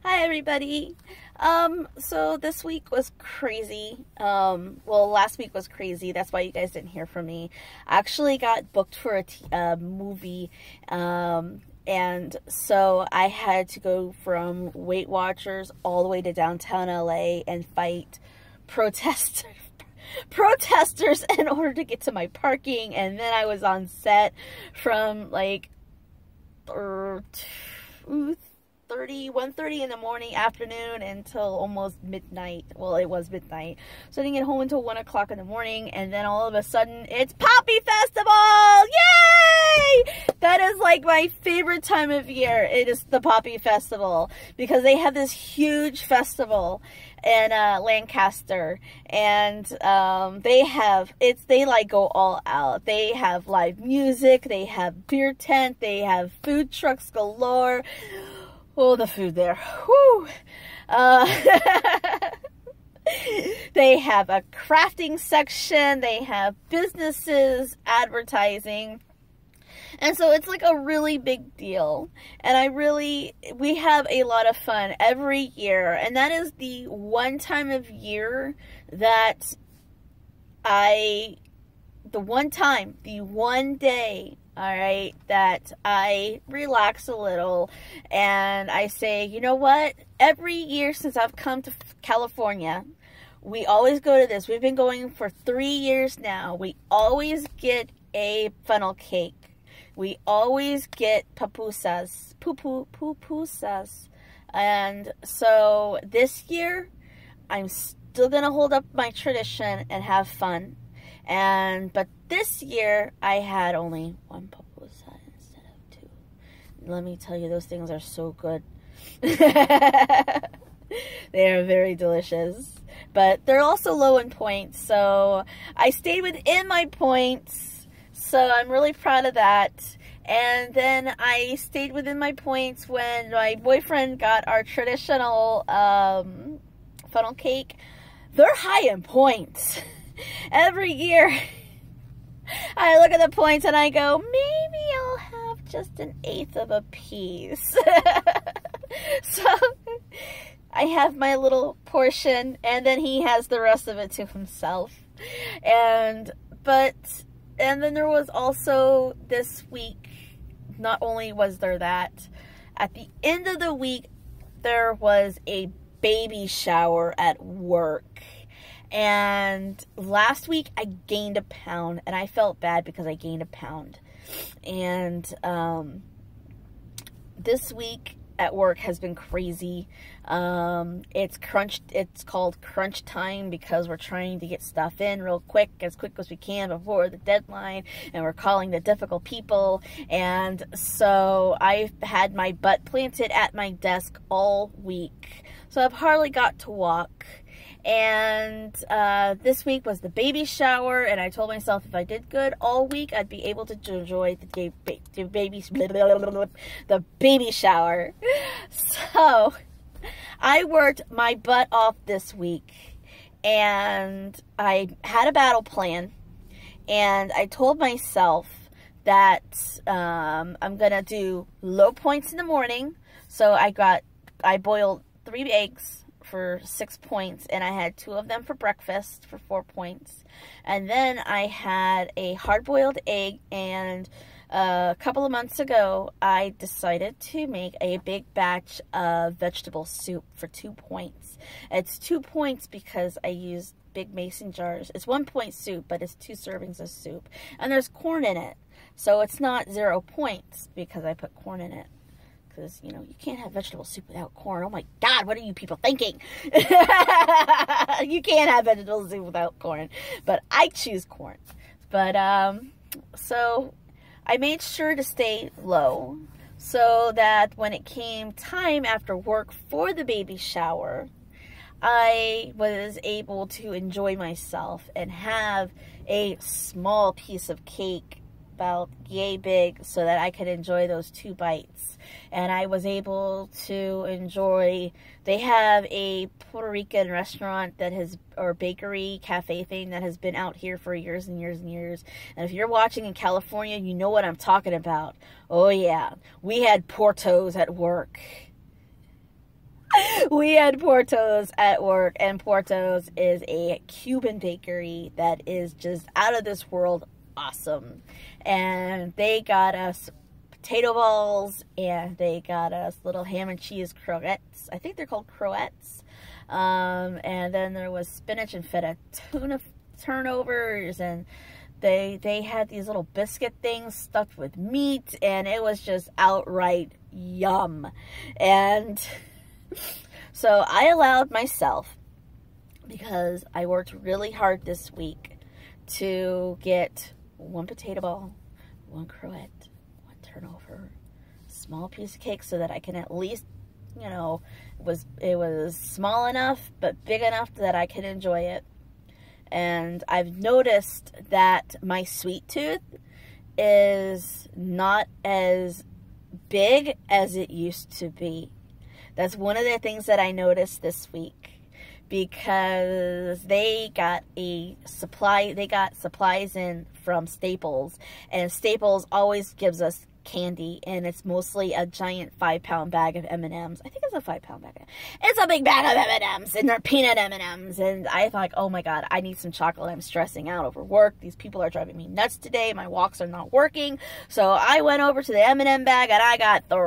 Hi everybody. So this week was crazy. Well, last week was crazy. That's why you guys didn't hear from me. I actually got booked for a movie. And so I had to go from Weight Watchers all the way to downtown LA and fight protesters in order to get to my parking. And then I was on set from like 1:30 in the morning, afternoon, until almost midnight. Well, it was midnight. So I didn't get home until 1 o'clock in the morning, and then all of a sudden, it's Poppy Festival! Yay! That is like my favorite time of year. It is the Poppy Festival, because they have this huge festival in Lancaster, and they like go all out. They have live music, they have beer tent, they have food trucks galore. Oh, the food there. Whew. They have a crafting section. They have businesses, advertising. And so it's like a really big deal. And we have a lot of fun every year. And that is the one time of year that the one day, all right, that I relax a little and I say, you know what? Every year since I've come to California, we always go to this. We've been going for 3 years now. We always get a funnel cake. We always get pupusas. And so this year, I'm still going to hold up my tradition and have fun. But this year, I had only one pupusa instead of 2. Let me tell you, those things are so good. They are very delicious. But they're also low in points, so I stayed within my points. So I'm really proud of that. And then I stayed within my points when my boyfriend got our traditional funnel cake. They're high in points. Every year, I look at the points and I go, maybe I'll have just 1/8 of a piece. So I have my little portion, and then he has the rest of it to himself. And then there was also this week, not only was there that, at the end of the week, there was a baby shower at work. And last week I gained a pound, and I felt bad because I gained a pound. And this week at work has been crazy. It's called crunch time because we're trying to get stuff in real quick as we can before the deadline, and we're calling the difficult people. And so I've had my butt planted at my desk all week, so I've hardly got to walk. And this week was the baby shower, and I told myself if I did good all week, I'd be able to enjoy the baby shower. So I worked my butt off this week, and I had a battle plan, and I told myself that I'm gonna do low points in the morning. So I boiled 3 eggs for 6 points, and I had 2 of them for breakfast for 4 points. And then I had a hard-boiled egg, and a couple of months ago I decided to make a big batch of vegetable soup for 2 points. It's 2 points because I used big mason jars. It's 1 point soup, but it's 2 servings of soup, and there's corn in it, so it's not 0 points because I put corn in it. Because, you know, you can't have vegetable soup without corn. Oh my God, what are you people thinking? You can't have vegetable soup without corn. But I choose corn. But, so I made sure to stay low so that when it came time after work for the baby shower, I was able to enjoy myself and have a small piece of cake about yay big so that I could enjoy those 2 bites. And I was able to enjoy, they have a Puerto Rican restaurant that or bakery, cafe thing that has been out here for years and years and years. And if you're watching in California, you know what I'm talking about. Oh yeah, we had Portos at work. we had Porto's at work, and Porto's is a Cuban bakery that is just out of this world awesome. And they got us potato balls, and they got us little ham and cheese croquettes. I think they're called croquettes. And then there was spinach and feta tuna turnovers, and they had these little biscuit things stuffed with meat, and it was just outright yum. And so I allowed myself, because I worked really hard this week, to get one potato ball, one croquette, one turnover, small piece of cake, so that I can at least, you know, it was small enough but big enough that I could enjoy it. And I've noticed that my sweet tooth is not as big as it used to be. That's one of the things that I noticed this week, because they got supplies in from Staples, and Staples always gives us candy, and it's mostly a giant 5-pound bag of M&Ms. I think it's a 5-pound bag. It's a big bag of M&Ms, and they're peanut M&Ms, and I thought, oh my god, I need some chocolate. I'm stressing out over work. These people are driving me nuts today. My walks are not working. So I went over to the M&M bag, and I got 3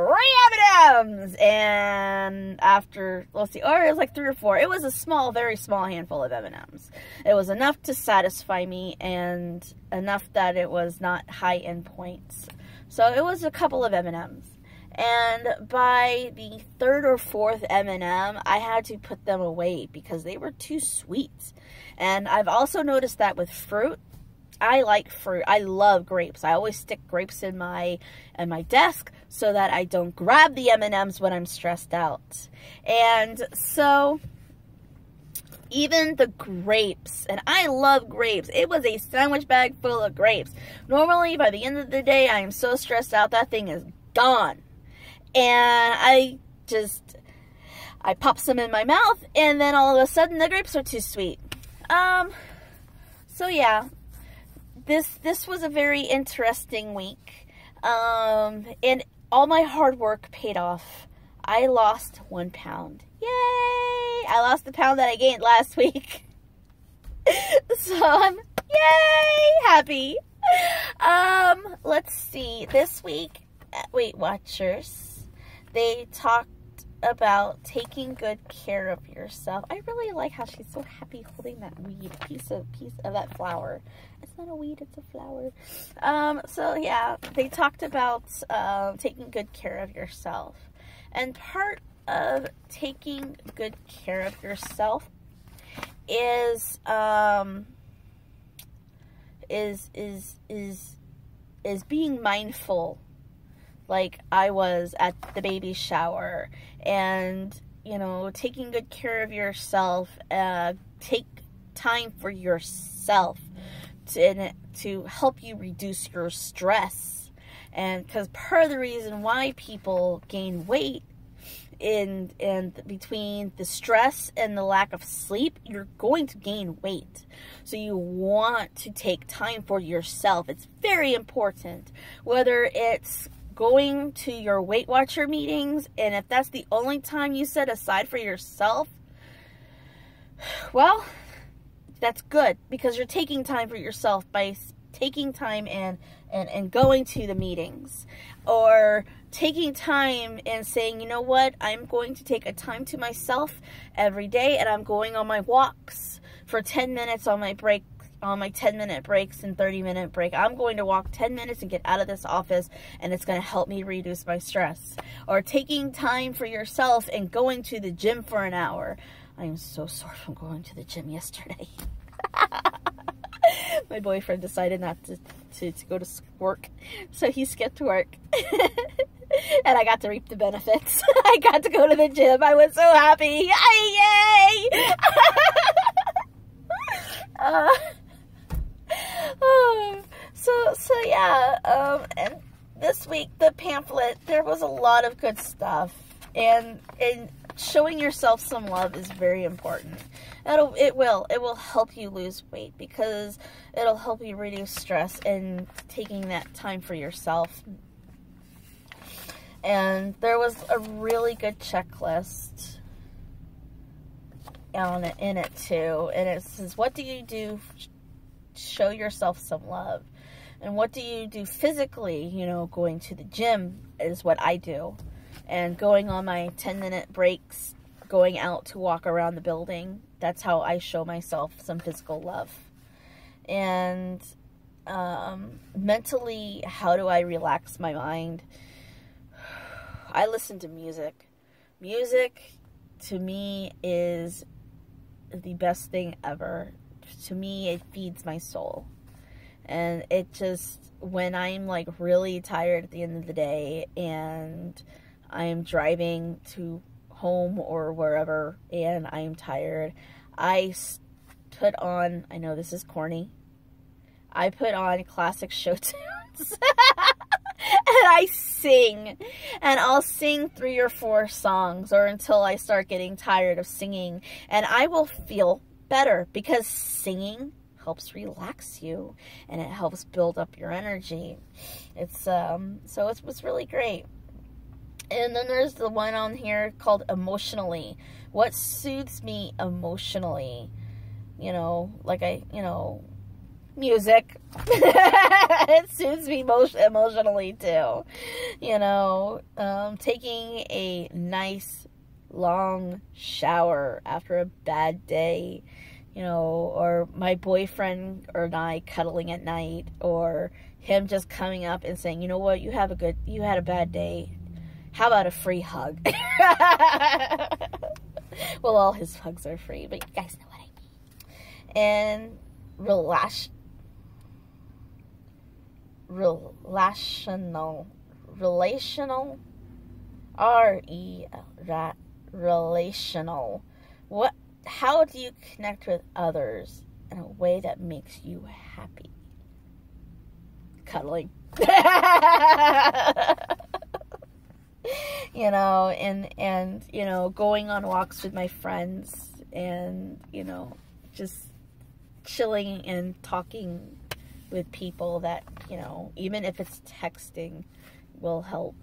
M&Ms, and after, let's see, or it was like 3 or 4. It was a small, very small handful of M&Ms. It was enough to satisfy me, and enough that it was not high in points. So it was a couple of M&Ms. And by the 3rd or 4th M&M, I had to put them away because they were too sweet. And I've also noticed that with fruit. I like fruit. I love grapes. I always stick grapes in my desk so that I don't grab the M&Ms when I'm stressed out. And so even the grapes, and I love grapes. It was a sandwich bag full of grapes. Normally, by the end of the day, I am so stressed out, that thing is gone. And I pop some in my mouth, and then all of a sudden, the grapes are too sweet. So yeah, this was a very interesting week. And all my hard work paid off. I lost 1 pound. Yay! I lost the pound that I gained last week. So I'm, yay, happy. Let's see. This week at Weight Watchers, they talked about taking good care of yourself. I really like how she's so happy holding that weed, piece of that flower. It's not a weed, it's a flower. So yeah, they talked about taking good care of yourself. And part of taking good care of yourself is being mindful, like I was at the baby shower, and you know, taking good care of yourself. Take time for yourself to help you reduce your stress. And because part of the reason why people gain weight and between the stress and the lack of sleep, you're going to gain weight. So you want to take time for yourself. It's very important. Whether it's going to your Weight Watcher meetings, and if that's the only time you set aside for yourself, well, that's good, because you're taking time for yourself by taking time and going to the meetings, or taking time and saying, you know what, I'm going to take a time to myself every day, and I'm going on my walks for 10 minutes on my break, on my 10-minute breaks and 30-minute break. I'm going to walk 10 minutes and get out of this office, and it's going to help me reduce my stress. Or taking time for yourself and going to the gym for an hour. I am so sore from going to the gym yesterday. My boyfriend decided not to go to work, so he skipped work. And I got to reap the benefits. I got to go to the gym. I was so happy. Yay! So yeah, and this week, the pamphlet, there was a lot of good stuff, and showing yourself some love is very important. It will help you lose weight, because it'll help you reduce stress and taking that time for yourself. And there was a really good checklist in it too. And it says, what do you do to show yourself some love? And what do you do physically? You know, going to the gym is what I do. And going on my 10-minute breaks, going out to walk around the building. That's how I show myself some physical love. And mentally, how do I relax my mind? I listen to music. Music, to me, is the best thing ever. To me, it feeds my soul. And it just, when I'm like really tired at the end of the day and I'm driving to home or wherever and I'm tired, I put on, I know this is corny, I put on classic show tunes. And I sing. And I'll sing 3 or 4 songs or until I start getting tired of singing. And I will feel better because singing helps relax you and it helps build up your energy. It's so it's really great. And then there's the one on here called emotionally. What soothes me emotionally? You know, like music. It soothes me emotionally too. You know, taking a nice long shower after a bad day. You know, or my boyfriend or I cuddling at night, or him just coming up and saying, you know what, you had a bad day. How about a free hug? Well, all his hugs are free, but you guys know what I mean. And relational, relational. How do you connect with others in a way that makes you happy? Cuddling. You know, and you know, going on walks with my friends and, you know, just chilling and talking with people that, you know, even if it's texting, will help.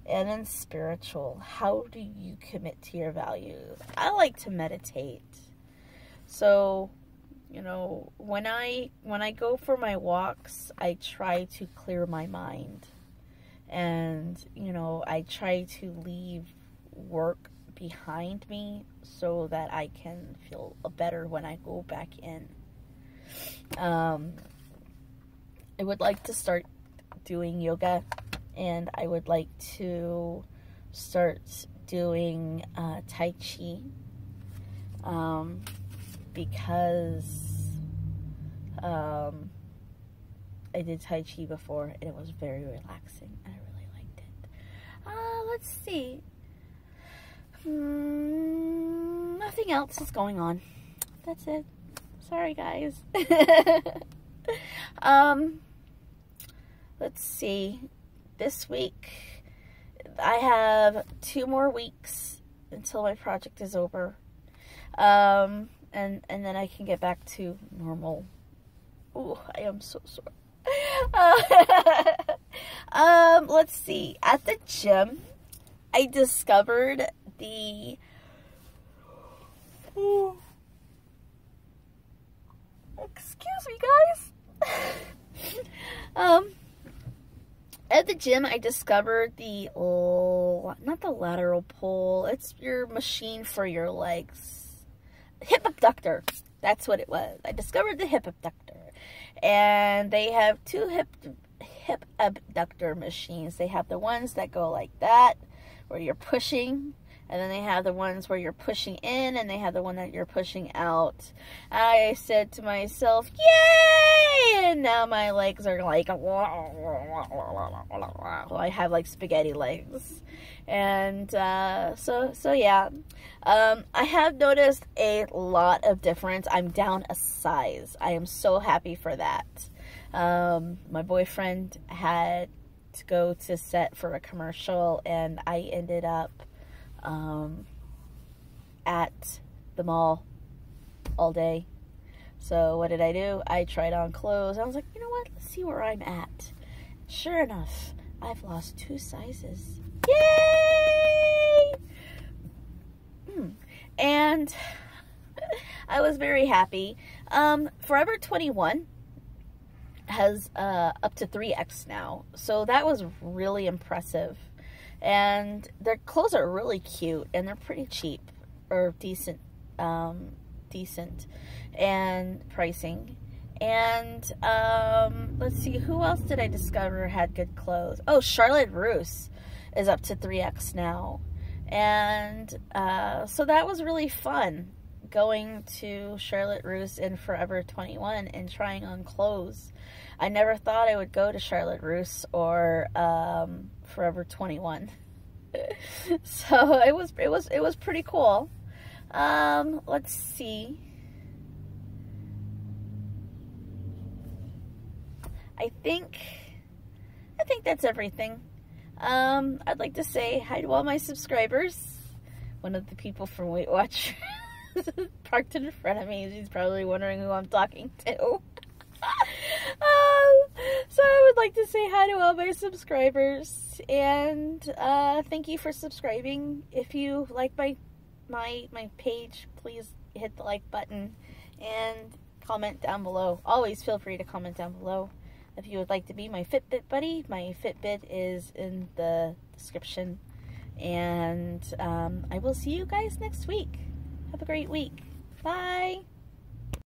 And then spiritual, how do you commit to your values? I like to meditate. So, you know, when I go for my walks, I try to clear my mind. And, you know, I try to leave work behind me so that I can feel better when I go back in. I would like to start doing yoga. And I would like to start doing Tai Chi because I did Tai Chi before and it was very relaxing and I really liked it. Let's see. Nothing else is going on. That's it. Sorry, guys. Let's see. This week, I have 2 more weeks until my project is over. And then I can get back to normal. Ooh, I am so sorry. Let's see. At the gym, I discovered the... Ooh. Excuse me, guys. At the gym, I discovered the, not the lateral pull, it's your machine for your legs. Hip abductor. That's what it was. I discovered the hip abductor. And they have 2 hip abductor machines. They have the ones that go like that, where you're pushing. And then they have the ones where you're pushing in, and they have the one that you're pushing out. I said to myself, yay! And now my legs are like, I have like spaghetti legs. And so yeah. I have noticed a lot of difference. I'm down a size. I am so happy for that. My boyfriend had to go to set for a commercial, and I ended up at the mall all day. So what did I do? I tried on clothes. I was like, you know what? Let's see where I'm at. Sure enough, I've lost 2 sizes. Yay! And I was very happy. Forever 21 has up to 3X now, so that was really impressive. And their clothes are really cute, and they're pretty cheap, or decent and pricing. And let's see, who else did I discover had good clothes? Oh, Charlotte Russe is up to 3X now. And so that was really fun, going to Charlotte Russe and Forever 21 and trying on clothes. I never thought I would go to Charlotte Russe or Forever 21. So it was pretty cool. Let's see. I think that's everything. I'd like to say hi to all my subscribers. One of the people from Weight Watchers parked in front of me. She's probably wondering who I'm talking to. So I would like to say hi to all my subscribers, and thank you for subscribing. If you like my page, please hit the like button and comment down below. Always feel free to comment down below. If you would like to be my Fitbit buddy, my Fitbit is in the description. And I will see you guys next week. Have a great week. Bye.